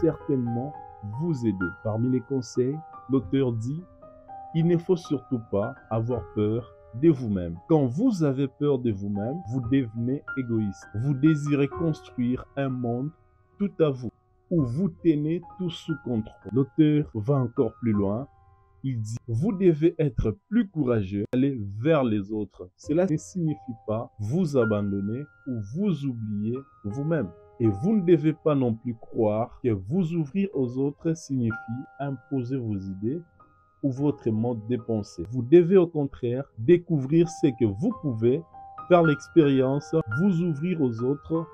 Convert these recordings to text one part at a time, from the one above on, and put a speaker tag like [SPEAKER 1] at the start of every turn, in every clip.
[SPEAKER 1] certainement vous aider. Parmi les conseils, l'auteur dit: il ne faut surtout pas avoir peur de vous-même. Quand vous avez peur de vous-même, vous devenez égoïste. Vous désirez construire un monde tout à vous, où vous tenez tout sous contrôle. L'auteur va encore plus loin. Il dit: vous devez être plus courageux, aller vers les autres. Cela ne signifie pas vous abandonner ou vous oublier vous-même. Et vous ne devez pas non plus croire que vous ouvrir aux autres signifie imposer vos idées ou votre mode de pensée. Vous devez au contraire découvrir ce que vous pouvez, faire l'expérience, vous ouvrir aux autres,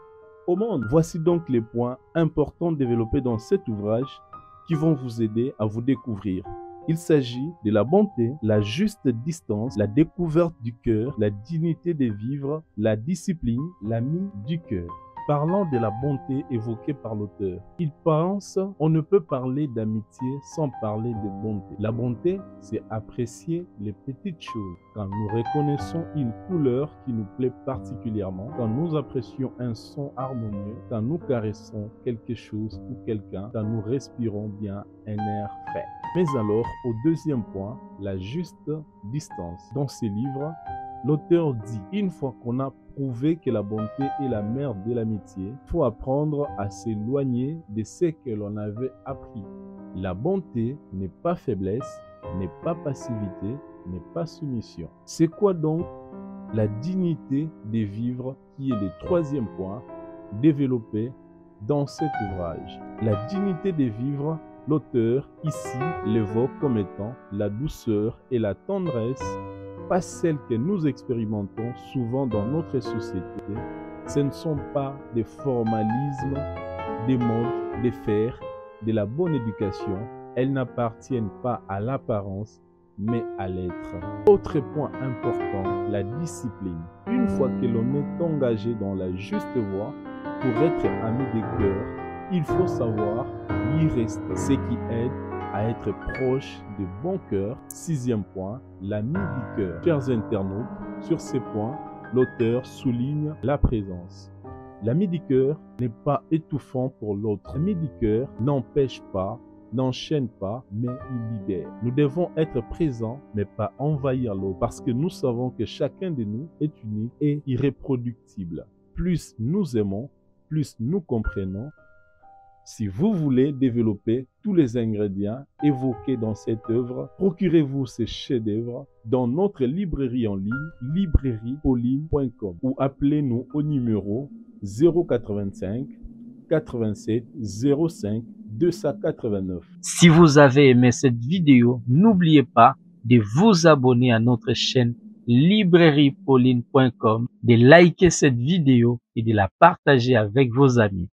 [SPEAKER 1] au monde. Voici donc les points importants développés dans cet ouvrage qui vont vous aider à vous découvrir. Il s'agit de la bonté, la juste distance, la découverte du cœur, la dignité de vivre, la discipline, l'ami du cœur. Parlant de la bonté évoquée par l'auteur, il pense on ne peut parler d'amitié sans parler de bonté. La bonté, c'est apprécier les petites choses. Quand nous reconnaissons une couleur qui nous plaît particulièrement, quand nous apprécions un son harmonieux, quand nous caressons quelque chose ou quelqu'un, quand nous respirons bien un air frais. Mais alors, au deuxième point, la juste distance. Dans ce livre, l'auteur dit, une fois qu'on a prouvé que la bonté est la mère de l'amitié, il faut apprendre à s'éloigner de ce que l'on avait appris. La bonté n'est pas faiblesse, n'est pas passivité, n'est pas soumission. C'est quoi donc la dignité de vivre qui est le troisième point développé dans cet ouvrage? La dignité de vivre, l'auteur ici l'évoque comme étant la douceur et la tendresse, pas celles que nous expérimentons souvent dans notre société. Ce ne sont pas des formalismes, des modes, des faire, de la bonne éducation. Elles n'appartiennent pas à l'apparence, mais à l'être. Autre point important, la discipline. Une fois que l'on est engagé dans la juste voie, pour être ami des cœurs, il faut savoir y rester, ce qui aide à être proche de bons cœurs. Sixième point, l'ami du cœur. Chers internautes, sur ces points, l'auteur souligne la présence. L'ami du cœur n'est pas étouffant pour l'autre. L'ami du cœur n'empêche pas, n'enchaîne pas, mais il libère. Nous devons être présents, mais pas envahir l'autre, parce que nous savons que chacun de nous est unique et irréproductible. Plus nous aimons, plus nous comprenons. Si vous voulez développer tous les ingrédients évoqués dans cette œuvre, procurez-vous ces chefs-d'œuvre dans notre librairie en ligne librairiepauline.com ou appelez-nous au numéro 085 87 05 289.
[SPEAKER 2] Si vous avez aimé cette vidéo, n'oubliez pas de vous abonner à notre chaîne librairiepauline.com, de liker cette vidéo et de la partager avec vos amis.